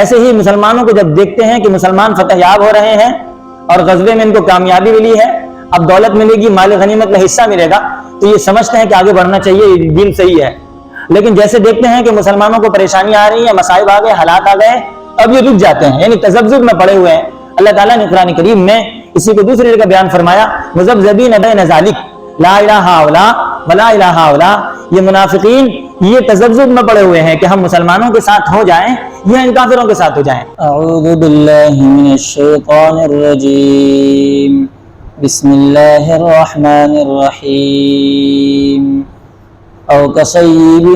ایسے ہی مسلمانوں کو جب دیکھتے ہیں کہ مسلمان فتح یاب ہو رہے ہیں اور غزوے میں ان کو کامیابی ملی ہے، اب دولت ملے گی، مال غنیمت میں حصہ ملے گا، تو یہ سمجھتے ہیں کہ آگے بڑھنا چاہیے، یہ دین صحیح ہے۔ لیکن جیسے دیکھتے ہیں کہ مسلمانوں کو پریشانی آ رہی ہے، مصائب آ گئے، حالات آ گئے، اب یہ رک جاتے ہیں، یعنی تذبذب میں پڑے ہوئے ہیں۔ اللہ تعالیٰ نے قرآن کریم میں اسی کو دوسری جگہ بیان فرمایا، مذبذبین بین ذالک لا الہ الا ولا الہ الا، یہ منافقین یہ تذبذب میں پڑے ہوئے ہیں کہ ہم مسلمانوں کے ساتھ ہو جائیں یا ان کافروں کے ساتھ ہو جائیں۔ اعوذ باللہ من الشیطان الرجیم، بسم اللہ الرحمن الرحیم۔ او کصیب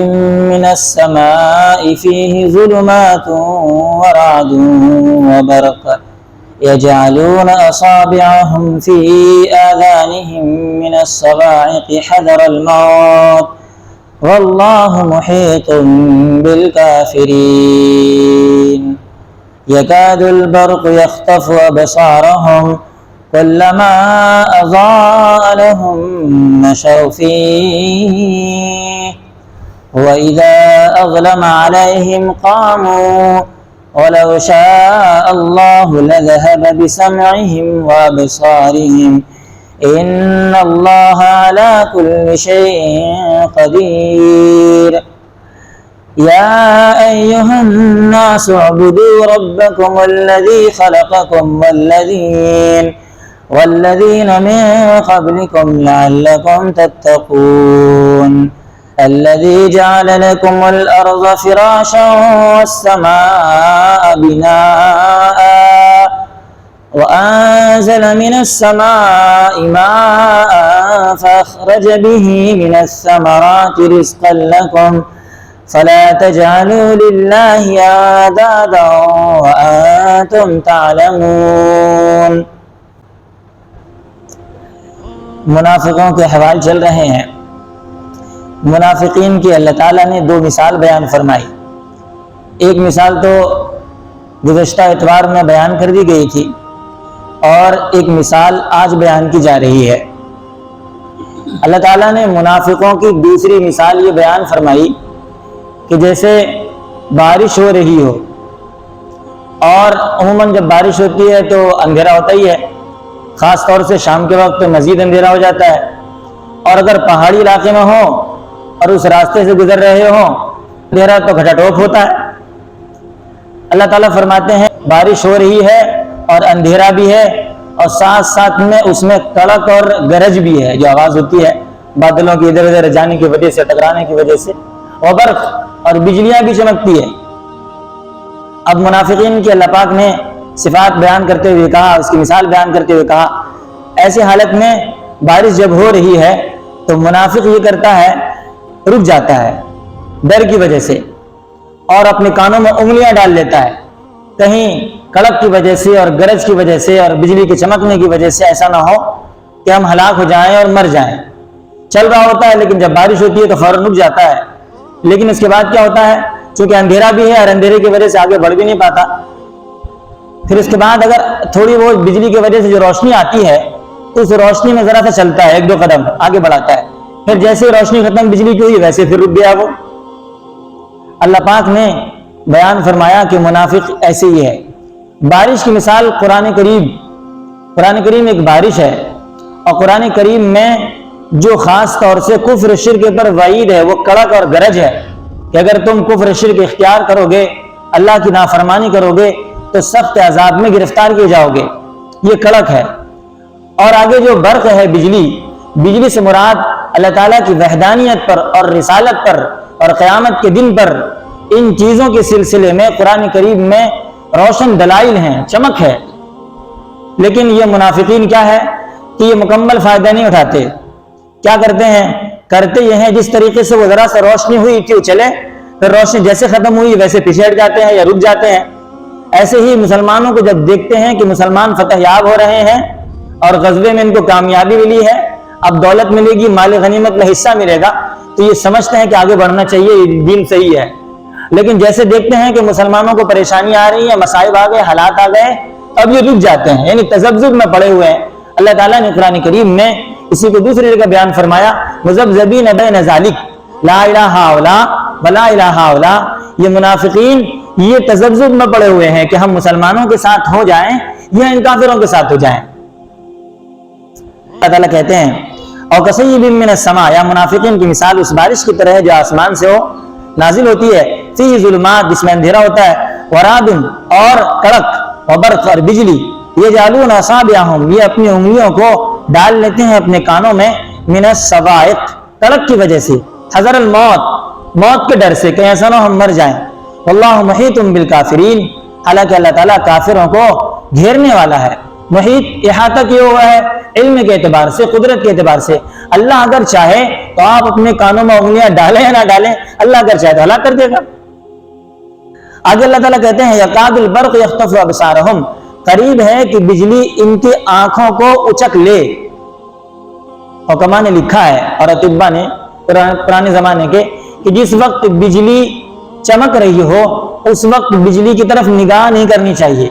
من السماء فیہ ظلمات ورعد وبرق يجعلون أصابعهم في آذانهم من الصواعق حذر الموت والله محيط بالكافرين يكاد البرق يخطف أبصارهم كلما أضاء لهم مشوا فيه وإذا أظلم عليهم قاموا وَلَوْ شَاءَ اللَّهُ لَذَهَبَ بِسَمْعِهِمْ وَأَبْصَارِهِمْ إِنَّ اللَّهَ عَلَى كُلِّ شَيْءٍ قَدِيرٌ يَا أَيُّهَا النَّاسُ اعْبُدُوا رَبَّكُمُ الَّذِي خَلَقَكُمْ وَالَّذِينَ مِنْ قَبْلِكُمْ لَعَلَّكُمْ تَتَّقُونَ الذي جعل لكم الأرض فراشا والسماء بناء وأنزل من السماء ماء فأخرج به من الثمرات رزقا لكم فلا تجعلوا لله أندادا وأنتم تعلمون۔ منافقوں کے حوال چل رہے ہیں۔ منافقین کی اللہ تعالیٰ نے دو مثال بیان فرمائی۔ ایک مثال تو گزشتہ اتوار میں بیان کر دی گئی تھی، اور ایک مثال آج بیان کی جا رہی ہے۔ اللہ تعالیٰ نے منافقوں کی دوسری مثال یہ بیان فرمائی کہ جیسے بارش ہو رہی ہو، اور عموماً جب بارش ہوتی ہے تو اندھیرا ہوتا ہی ہے، خاص طور سے شام کے وقت تو مزید اندھیرا ہو جاتا ہے، اور اگر پہاڑی علاقے میں ہو اور اس راستے سے گزر رہے ہوں اندھیرا تو کھٹا ٹوپ ہوتا ہے۔ اللہ تعالیٰ فرماتے ہیں بارش ہو رہی ہے اور اندھیرا بھی ہے، اور ساتھ ساتھ میں اس میں کڑک اور گرج بھی ہے، جو آواز ہوتی ہے بادلوں کی ادھر ادھر جانے کی وجہ سے، ٹکرانے کی وجہ سے، اور برق اور بجلیاں بھی چمکتی ہے۔ اب منافقین کی اللہ پاک نے صفات بیان کرتے ہوئے کہا، اس کی مثال بیان کرتے ہوئے کہا، ایسی حالت میں بارش جب ہو رہی ہے تو منافق یہ کرتا ہے، رک جاتا ہے ڈر کی وجہ سے، اور اپنے کانوں میں انگلیاں ڈال لیتا ہے، کہیں کڑک کی وجہ سے اور گرج کی وجہ سے اور بجلی کے چمکنے کی وجہ سے ایسا نہ ہو کہ ہم ہلاک ہو جائیں اور مر جائیں۔ چل رہا ہوتا ہے لیکن جب بارش ہوتی ہے تو فوراً رک جاتا ہے، لیکن اس کے بعد کیا ہوتا ہے، چونکہ اندھیرا بھی ہے اور اندھیرے کی وجہ سے آگے بڑھ بھی نہیں پاتا، پھر اس کے بعد اگر تھوڑی بہت بجلی کی وجہ سے جو روشنی آتی ہے تو اس روشنی میں ذرا سا چلتا ہے، ایک دو قدم آگے بڑھاتا ہے، پھر جیسے روشنی ختم بجلی کی ہوئی ویسے پھر رک گیا وہ۔ اللہ پاک نے بیان فرمایا کہ منافق ایسے ہی ہے۔ بارش کی مثال قرآن کریم ایک بارش ہے، اور قرآن کریم میں جو خاص طور سے کفر شرک پر وعید ہے وہ کڑک اور گرج ہے کہ اگر تم کفر شرک اختیار کرو گے، اللہ کی نافرمانی کرو گے تو سخت عذاب میں گرفتار کیے جاؤ گے، یہ کڑک ہے۔ اور آگے جو برق ہے، بجلی سے مراد اللہ تعالیٰ کی وحدانیت پر اور رسالت پر اور قیامت کے دن پر، ان چیزوں کے سلسلے میں قرآن کریم میں روشن دلائل ہیں، چمک ہے۔ لیکن یہ منافقین کیا ہے کہ یہ مکمل فائدہ نہیں اٹھاتے، کیا کرتے ہیں، کرتے یہ ہیں جس طریقے سے وہ ذرا سا روشنی ہوئی تھی وہ چلے، پھر روشنی جیسے ختم ہوئی ویسے پیچھے ہٹ جاتے ہیں یا رک جاتے ہیں۔ ایسے ہی مسلمانوں کو جب دیکھتے ہیں کہ مسلمان فتح یاب ہو رہے ہیں اور غزوے میں ان کو کامیابی ملی ہے، اب دولت ملے گی، مال غنیمت میں حصہ ملے گا، تو یہ سمجھتے ہیں کہ آگے بڑھنا چاہیے، یہ دین صحیح ہے۔ لیکن جیسے دیکھتے ہیں کہ مسلمانوں کو پریشانی آ رہی ہے، مصائب آ گئے، حالات آ گئے، اب یہ رک جاتے ہیں، یعنی تذبذب میں پڑے ہوئے ہیں۔ اللہ تعالیٰ نے قرآن کریم میں اسی کو دوسری جگہ بیان فرمایا، مذبذبین بین ذالک لا الہ الا ولا الہ الا، یہ منافقین یہ تذبذب میں پڑے ہوئے ہیں کہ ہم مسلمانوں کے ساتھ ہو جائیں یا ان کافروں کے ساتھ ہو جائیں۔ اللہ تعالیٰ کہتے ہیں اور کصیب من السماء، یا منافقین کی مثال اس بارش کی طرح ہے جو آسمان سے نازل ہوتی ہے، فی ظلمات، جس میں اندھیرا ہوتا ہے، ورعد، اور کڑک، وبرق، اور بجلی، یجعلون اصابعہم، یہ اپنی انگلیوں کو ڈال لیتے ہیں اپنے کانوں میں، من الصواعق، کڑک کی وجہ سے، حذر الموت، موت کے ڈر سے کہ ایسا نہ ہم مر جائیں، واللہ محیط بالکافرین، حالانکہ اللہ تعالیٰ کافروں کو گھیرنے والا ہے۔ محیط احاطہ کیا ہوا ہے علم کے اعتبار سے، قدرت کے اعتبار سے۔ اللہ اگر چاہے تو آپ اپنے کانوں میں انگلیاں ڈالیں یا نہ ڈالیں، اللہ اگر چاہے تو ہلاک کر دے گا۔ آگے اللہ تعالیٰ کہتے ہیں یکاد البرق یخطف ابصارہم، قریب ہے کہ بجلی ان کی آنکھوں کو اچک لے۔ حکماء نے لکھا ہے اور اطباء نے پرانے زمانے کے کہ جس وقت بجلی چمک رہی ہو اس وقت بجلی کی طرف نگاہ نہیں کرنی چاہیے،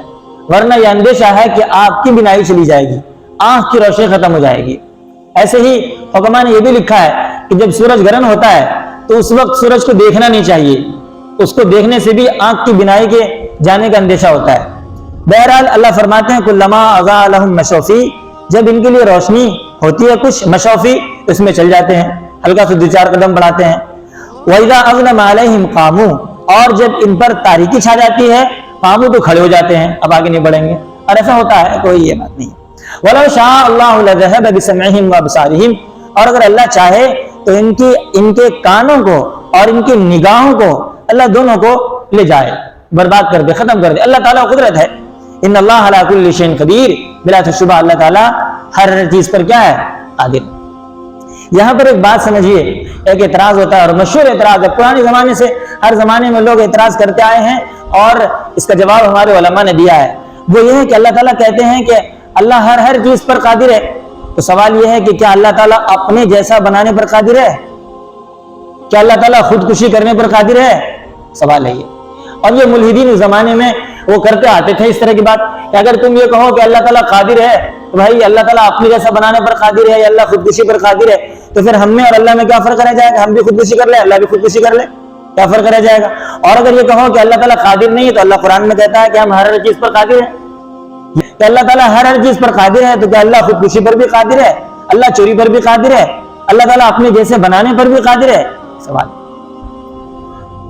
ورنہ یہ اندیشہ ہے کہ آپ کی بینائی چلی جائے گی، آنکھ کی روشنی ختم ہو جائے گی۔ ایسے ہی حکماء نے یہ بھی لکھا ہے کہ جب سورج گرہن ہوتا ہے تو اس وقت سورج کو دیکھنا نہیں چاہیے، اس کو دیکھنے سے بھی آنکھ کی بینائی کے جانے کا اندیشہ ہوتا ہے۔ بہرحال اللہ فرماتے ہیں کلما اضاء لهم مشوا فیہ، جب ان کے لیے روشنی ہوتی ہے کچھ مشوا فیہ اس میں چل جاتے ہیں، ہلکا سے 2-4 قدم بڑھاتے ہیں۔ وَإِذَا أَظْلَمَ عَلَيْهِمْ قَامُوا، اور جب ان پر تاریکی چھا جاتی ہے قاموا تو کھڑے ہو جاتے ہیں، اب آگے نہیں بڑھیں گے، اور ایسا ہوتا ہے، کوئی یہ بات نہیں۔ وَلَوْ شَاءَ اللَّهُ لَذَهَبَ بِسَمْعِهِمْ وَأَبْصَارِهِمْ، اور اگر اللہ چاہے تو ان کے کانوں کو اور ان کی نگاہوں کو اللہ دونوں کو لے جائے، برباد کر دے، ختم کر دے۔ اللہ تعالیٰ قدرت ہے۔ ان اللہ علی کل شیء قدیر، بلا شبہ اللہ تعالیٰ ہر چیز پر کیا ہے؟ قادر۔ یہاں پر ایک بات سمجھیے، ایک اعتراض ہوتا ہے اور مشہور اعتراض ہے، پرانے زمانے سے ہر زمانے میں لوگ اعتراض کرتے آئے ہیں اور اس کا جواب ہمارے علماء نے دیا ہے۔ وہ یہ ہے کہ اللہ تعالیٰ کہتے ہیں کہ اللہ ہر چیز پر قادر ہے، تو سوال یہ ہے کہ کیا اللہ تعالیٰ اپنے جیسا بنانے پر قادر ہے؟ کیا اللہ تعالیٰ خودکشی کرنے پر قادر ہے؟ سوال ہے یہ۔ اور یہ ملحدین اس زمانے میں وہ کرتے آتے تھے اس طرح کی بات کہ اگر تم یہ کہو کہ اللہ تعالیٰ قادر ہے تو بھائی اللہ تعالیٰ اپنے جیسا بنانے پر قادر ہے یا اللہ خودکشی پر قادر ہے، تو پھر ہم میں اور اللہ میں کیا فرق رہ جائے گا؟ ہم بھی خودکشی کر لیں، اللہ بھی خودکشی کر لے، کیا فرق رہ جائے گا؟ اور اگر یہ کہو کہ اللہ تعالیٰ قادر نہیں ہے تو اللہ قرآن میں کہتا ہے کہ ہم ہر چیز پر قادر ہیں، کہ اللہ تعالیٰ ہر چیز پر قادر ہے، تو کیا اللہ خودکشی پر بھی قادر ہے؟ اللہ چوری پر بھی قادر ہے؟ اللہ تعالیٰ اپنے جیسے بنانے پر بھی قادر ہے؟ سوال۔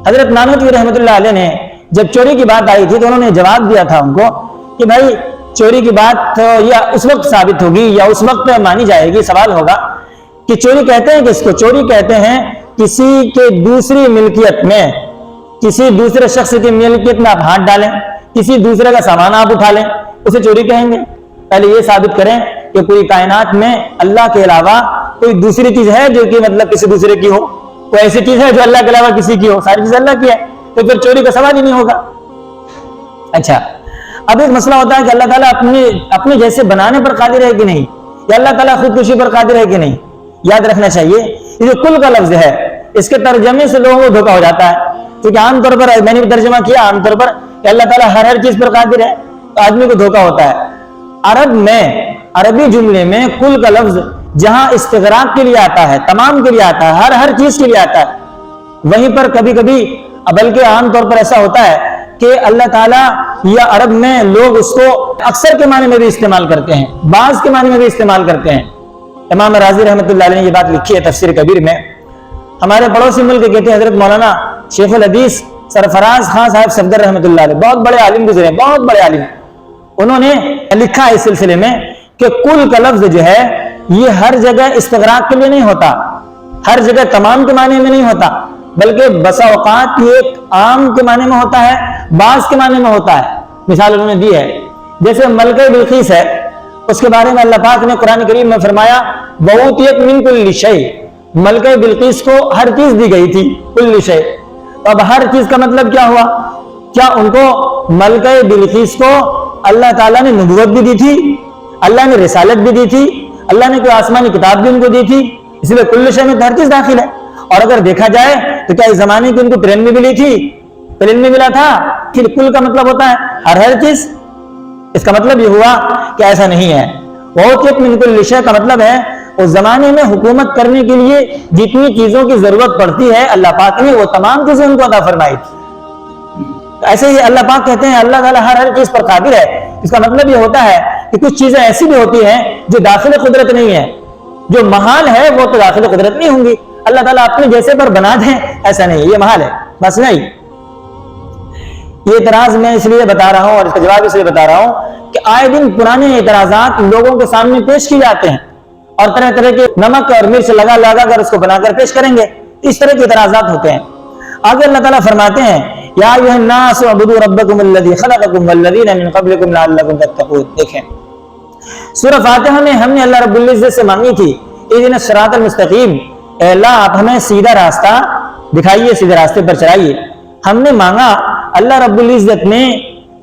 حضرت نانوتوی رحمۃ اللہ علیہ نے جب چوری کی بات آئی تھی تو انہوں نے جواب دیا تھا ان کو کہ بھائی چوری کی بات تو یا اس وقت ثابت ہوگی یا اس وقت مانی جائے گی، سوال ہوگا کہ چوری کہتے ہیں کس کو؟ چوری کہتے ہیں کسی کے دوسری ملکیت میں، کسی دوسرے شخص کی ملکیت میں آپ ہاتھ ڈالیں، کسی دوسرے کا سامان آپ اٹھا لیں، اسے چوری کہیں گے۔ پہلے یہ ثابت کریں کہ پوری کائنات میں اللہ کے علاوہ کوئی دوسری چیز ہے جو کہ مطلب کسی دوسرے کی ہو، کوئی ایسی چیز ہے جو اللہ کے علاوہ کسی کی ہو؟ ساری چیز اللہ کی ہے، تو پھر چوری کا سوال ہی نہیں ہوگا۔ اچھا، اب ایک مسئلہ ہوتا ہے کہ اللہ تعالیٰ اپنے جیسے بنانے پر قادر ہے کہ نہیں، یا اللہ تعالیٰ خودکشی پر قادر ہے کہ نہیں؟ یاد رکھنا چاہیے یہ جو کل کا لفظ ہے اس کے ترجمے سے لوگوں کو دھوکہ ہو جاتا ہے، کیونکہ عام طور پر میں نے بھی ترجمہ کیا عام طور پر کہ اللہ تعالیٰ ہر چیز پر قادر ہے، تو آدمی کو دھوکہ ہوتا ہے۔ عرب میں، عربی جملے میں کل کا لفظ جہاں استغراق کے لیے آتا ہے، تمام کے لیے آتا ہے، ہر چیز کے لیے آتا ہے، وہیں پر کبھی کبھی بلکہ عام طور پر ایسا ہوتا ہے کہ اللہ تعالیٰ یا عرب میں لوگ اس کو اکثر کے معنی میں بھی استعمال کرتے ہیں، بعض کے معنی میں بھی استعمال کرتے ہیں۔ امام رازی رحمۃ اللہ علیہ نے یہ بات لکھی ہے تفسیر کبیر میں۔ ہمارے پڑوسی ملک کہتے ہیں حضرت مولانا شیخ الحدیث سرفراز خان صاحب صفدر رحمۃ اللہ علیہ، بہت بڑے عالم گزرے، بہت بڑے عالم، انہوں نے لکھا ہے اس سلسلے میں کہ کل کا لفظ جو ہے یہ ہر جگہ استغراق کے لیے نہیں ہوتا، ہر جگہ تمام کے معنی میں نہیں ہوتا، بلکہ بسا اوقات یہ ایک عام کے معنی میں ہوتا ہے، بعض کے معنی میں ہوتا ہے۔ مثال انہوں نے دی ہے، جیسے ملکہ بلقیس ہے، اس کے بارے میں اللہ پاک نے قرآن کریم میں فرمایا وَأُوتِيَتْ مِن كُلِّ شَيْءٍ، ملکہ بلقیس کو ہر چیز دی گئی تھی، کل شے۔ اب ہر چیز کا مطلب کیا ہوا؟ کیا ان کو ملکہ بلقیس کو اللہ تعالیٰ نے نبوت بھی دی تھی، اللہ نے رسالت بھی دی تھی، اللہ نے کوئی آسمانی کتاب بھی ان کو دی تھی؟ اس لیے کل شے میں ہر چیز داخل ہے۔ اور اگر دیکھا جائے تو کیا اس زمانے کی ان کو ٹرین میں ملی تھی؟ ٹرین میں ملا تھا؟ پھر کل کا مطلب ہوتا ہے ہر چیز، اس کا مطلب یہ ہوا کہ ایسا نہیں ہے۔ وَأُوتِيَتْ مِن كُلِّ شَيْءٍ کا مطلب ہے اس زمانے میں حکومت کرنے کے لیے جتنی چیزوں کی ضرورت پڑتی ہے اللہ پاک نے وہ تمام چیزیں ان کو عطا فرمائی تھی۔ ایسے ہی اللہ پاک کہتے ہیں اللہ تعالیٰ ہر چیز پر قادر ہے. اس کا مطلب یہ ہوتا ہے کہ کچھ چیزیں ایسی بھی ہوتی ہیں جو داخل قدرت نہیں ہے، جو محال ہے وہ تو داخل قدرت نہیں ہوں گی. اللہ تعالیٰ اپنے جیسے پر بنا دیں ایسا نہیں، یہ محال ہے بس نہیں. یہ اعتراض میں اس لیے بتا رہا ہوں اور اس کا جواب اس لیے بتا رہا ہوں کہ آئے دن پرانے اعتراضات لوگوں کے سامنے پیش کی جاتے ہیں اور طرح طرح کے نمک اور مرچ لگا لگا کر اس کو بنا کر پیش کریں گے. اس طرح کے اعتراضات ہوتے ہیں. آگے اللہ تعالیٰ فرماتے ہیں یا ایھا الناس اعبدوا ربکم الذی خلقکم والذین من قبلکم لعلکم تتقون. دیکھیں سورہ فاتحہ میں ہم نے اللہ رب العزت سے مانگی تھی اہدنا الصراط المستقیم، اے اللہ آپ ہمیں سیدھا راستہ دکھائیے، سیدھے راستے پر چلائیے. ہم نے مانگا، اللہ رب العزت نے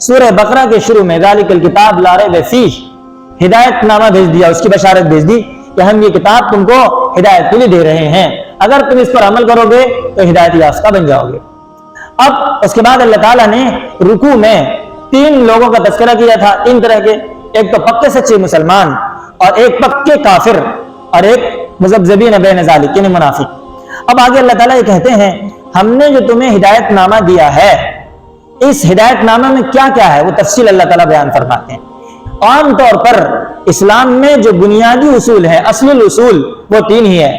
سورہ بقرہ کے شروع میں ذالک الکتاب لا ریب فیہ ہدایت نامہ بھیج دیا، اس کی بشارت بھیج دی کہ ہم یہ کتاب تم کو ہدایت کے لیے دے رہے ہیں، اگر تم اس پر عمل کرو گے تو ہدایت یافتہ بن جاؤ گے. اب اس کے بعد اللہ تعالیٰ نے رکوع میں 3 لوگوں کا تذکرہ کیا تھا، 3 طرح کے، ایک تو پکے سچے مسلمان اور ایک پکے کافر اور ایک مذبذبین بین ذالک یعنی منافق. اب آگے اللہ تعالیٰ یہ کہتے ہیں ہم نے جو تمہیں ہدایت نامہ دیا ہے، اس ہدایت نامہ میں کیا کیا ہے وہ تفصیل اللہ تعالیٰ بیان فرماتے ہیں. عام طور پر اسلام میں جو بنیادی اصول ہے، اصل الاصول وہ 3 ہی ہے.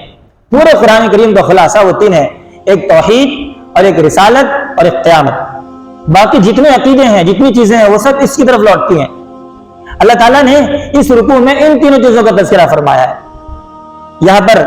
پورے قرآن کریم کا خلاصہ وہ 3 ہے، ایک توحید اور ایک رسالت اور ایک قیامت. باقی جتنے عقیدے ہیں، جتنی چیزیں ہیں وہ سب اس کی طرف لوٹتی ہیں. اللہ تعالیٰ نے اس رکوع میں ان 3 چیزوں کا تذکرہ فرمایا ہے. یہاں پر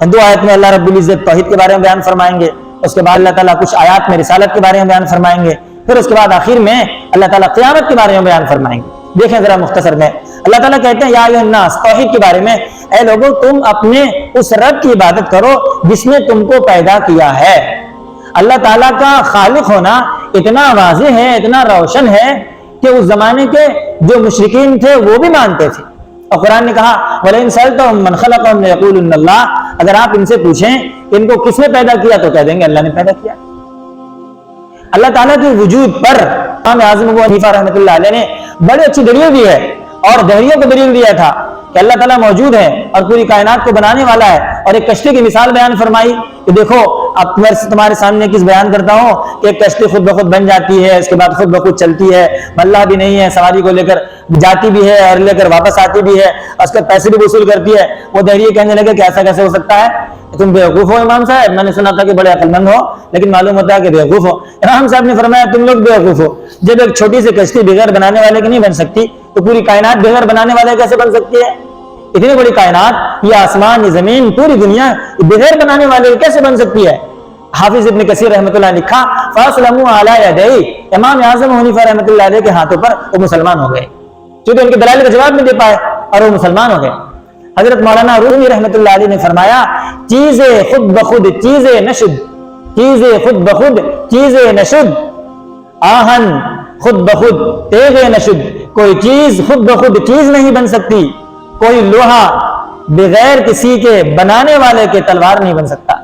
2 آیت میں اللہ رب العزت توحید کے بارے میں بیان فرمائیں گے، اس کے بعد اللہ تعالیٰ کچھ آیات میں رسالت کے بارے میں بیان فرمائیں گے، پھر اس کے بعد آخر میں اللہ تعالیٰ قیامت کے بارے میں بیان فرمائیں گے. دیکھیں ذرا مختصر میں اللہ تعالیٰ کہتے ہیں یا ایھا الناس، توحید کے بارے میں، اے لوگوں تم اپنے اس رب کی عبادت کرو جس نے تم کو پیدا کیا ہے. اللہ تعالیٰ کا خالق ہونا اتنا واضح ہے، اتنا روشن ہے کہ اس زمانے کے جو مشرکین تھے وہ بھی مانتے تھے. اور قرآن نے کہا وَلَئِن سَأَلْتَهُم مَّنْ خَلَقَهُمْ لَيَقُولُنَّ اللَّهُ، اگر آپ ان سے پوچھیں کہ ان کو کس نے پیدا کیا تو کہہ دیں گے اللہ نے پیدا کیا. اللہ تعالیٰ کے وجود پر امام اعظم ابو حنیفہ رحمۃ اللہ علیہ نے بڑی اچھی دلیل دی ہے اور دہریوں کو دلیل دیا تھا کہ اللہ تعالیٰ موجود ہے اور پوری کائنات کو بنانے والا ہے. اور ایک کشتی کی مثال بیان فرمائی کہ دیکھو اب میں تمہارے سامنے کس بیان کرتا ہوں کہ ایک کشتی خود بخود بن جاتی ہے، اس کے بعد خود بخود چلتی ہے، ملہ بھی نہیں ہے، سواری کو لے کر جاتی بھی ہے اور لے کر واپس آتی بھی ہے، اس کے پیسے بھی وصول کرتی ہے. وہ دہریے کہنے لگے کہ ایسا کیسے ہو سکتا ہے، تم بیوقوف ہو امام صاحب، میں نے سنا تھا کہ بڑے عقل مند ہو لیکن معلوم ہوتا ہے کہ بیوقوف ہو. امام صاحب نے فرمایا تم لوگ بیوقوف ہو، جب ایک چھوٹی سی کشتی بغیر بنانے والے کی نہیں بن سکتی تو پوری کائنات بغیر بنانے والے کیسے بن سکتی ہے؟ اتنی بڑی کائنات، یہ آسمان، یہ زمین، پوری دنیا بغیر بنانے والے کیسے بن سکتی ہے؟ حافظ ابن کثیر رحمۃ اللہ نے لکھا فَأَسْلَمُوا عَلَىٰ يَدَيْهِ، امام اعظم حنیفہ رحمۃ اللہ علیہ کے ہاتھوں پر وہ مسلمان ہو گئے کیونکہ ان کے دلائل کا جواب نہیں دے پائے اور وہ مسلمان ہو گئے. حضرت مولانا رومی رحمۃ اللہ علیہ نے فرمایا چیزیں خود بخود چیزیں نشد، چیزیں خود بخود چیزیں نشد، آہن خود بخود تیغ نشد، کوئی چیز خود بخود چیز نہیں بن سکتی، کوئی لوہا بغیر کسی کے بنانے والے کے تلوار نہیں بن سکتا.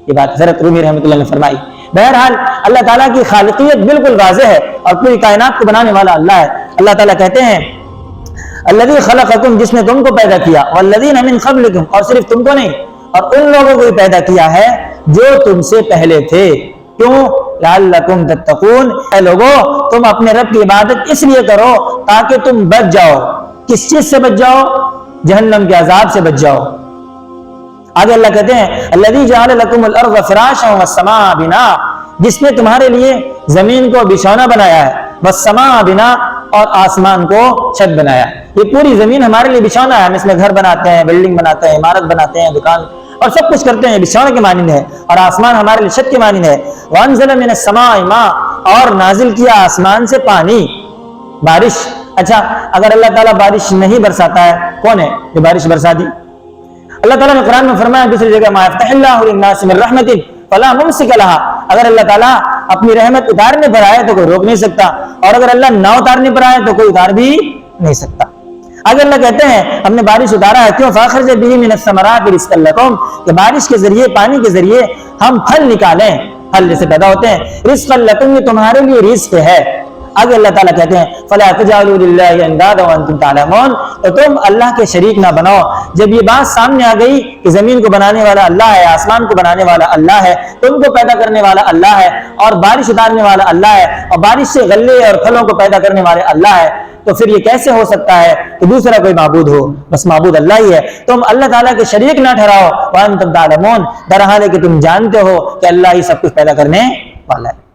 یہ بات حضرت رومی رحمۃ اللہ نے فرمائی. بہرحال اللہ تعالیٰ کی خالقیت بالکل واضح ہے اور پوری کائنات کو بنانے والا اللہ ہے. اللہ تعالیٰ کہتے ہیں الذی خلقکم، جس نے تم کو پیدا کیا، والذین من قبلکم، اور صرف تم کو نہیں اور ان لوگوں کو بھی پیدا کیا ہے جو تم سے پہلے تھے. کیوں؟ لعلکم تتقون، اے لوگو تم اپنے رب کی عبادت اس لیے کرو تاکہ تم بچ جاؤ. کس چیز سے بچ جاؤ؟ جہنم کے عذاب سے بچ جاؤ. آگے اللہ کہتے ہیں الذی جعل لکم الارض فراشا والسماء بناء، جس نے تمہارے لیے زمین کو بچھونا بنایا ہے، والسماء بناء، اور آسمان کو چھت بنایا. یہ پوری زمین ہمارے لیے بچھونا ہے، ہم اس میں گھر بناتے ہیں، بلڈنگ بناتے ہیں، عمارت بناتے ہیں، دکان اور سب کچھ کرتے ہیں، بچھونے کے مانند ہے. اور آسمان ہمارے لیے چھت کے مانند ہے. وانزل من السماء ماء، اور نازل کیا آسمان سے پانی، بارش. اچھا اگر اللہ تعالیٰ بارش نہیں برساتا ہے، کون ہے جو بارش برسا دی؟ اللہ تعالیٰ نے قرآن میں فرمایا دوسری جگہ ما یفتح اللہ للناس من رحمت فلا ممسک لها، اگر اللہ تعالیٰ اپنی رحمت اتارنے پر آئے تو کوئی روک نہیں سکتا اور اگر اللہ نہ اتارنے پر آئے تو کوئی اتار بھی نہیں سکتا. اگر اللہ کہتے ہیں ہم نے بارش اتارا ہے، کیوں؟ فاخرج به من الثمرات رزقا لکم، کہ بارش کے ذریعے، پانی کے ذریعے ہم پھل نکالیں، پھل جیسے پیدا ہوتے ہیں. رزقا لکم، یہ تمہارے لیے رزق ہے. آگے اللہ تعالیٰ کہتے ہیں فَلَا تَجْعَلُوا لِلَّهِ أَنْدَادًا وَأَنْتُمْ تَعْلَمُونَ، تو تم اللہ کے شریک نہ بناؤ جب یہ بات سامنے آ گئی کہ زمین کو بنانے والا اللہ ہے، آسمان کو بنانے والا اللہ ہے، تم کو پیدا کرنے والا اللہ ہے، اور بارش اتارنے والا اللہ ہے، اور بارش سے غلے اور پھلوں کو پیدا کرنے والے اللہ ہے، تو پھر یہ کیسے ہو سکتا ہے کہ دوسرا کوئی معبود ہو؟ بس معبود اللہ ہی ہے، تم اللہ تعالیٰ کے شریک نہ ٹھہراؤ وَأَنْتُمْ تَعْلَمُونَ، درحال ہے کہ تم جانتے ہو کہ اللہ ہی سب کچھ پیدا کرنے والا ہے۔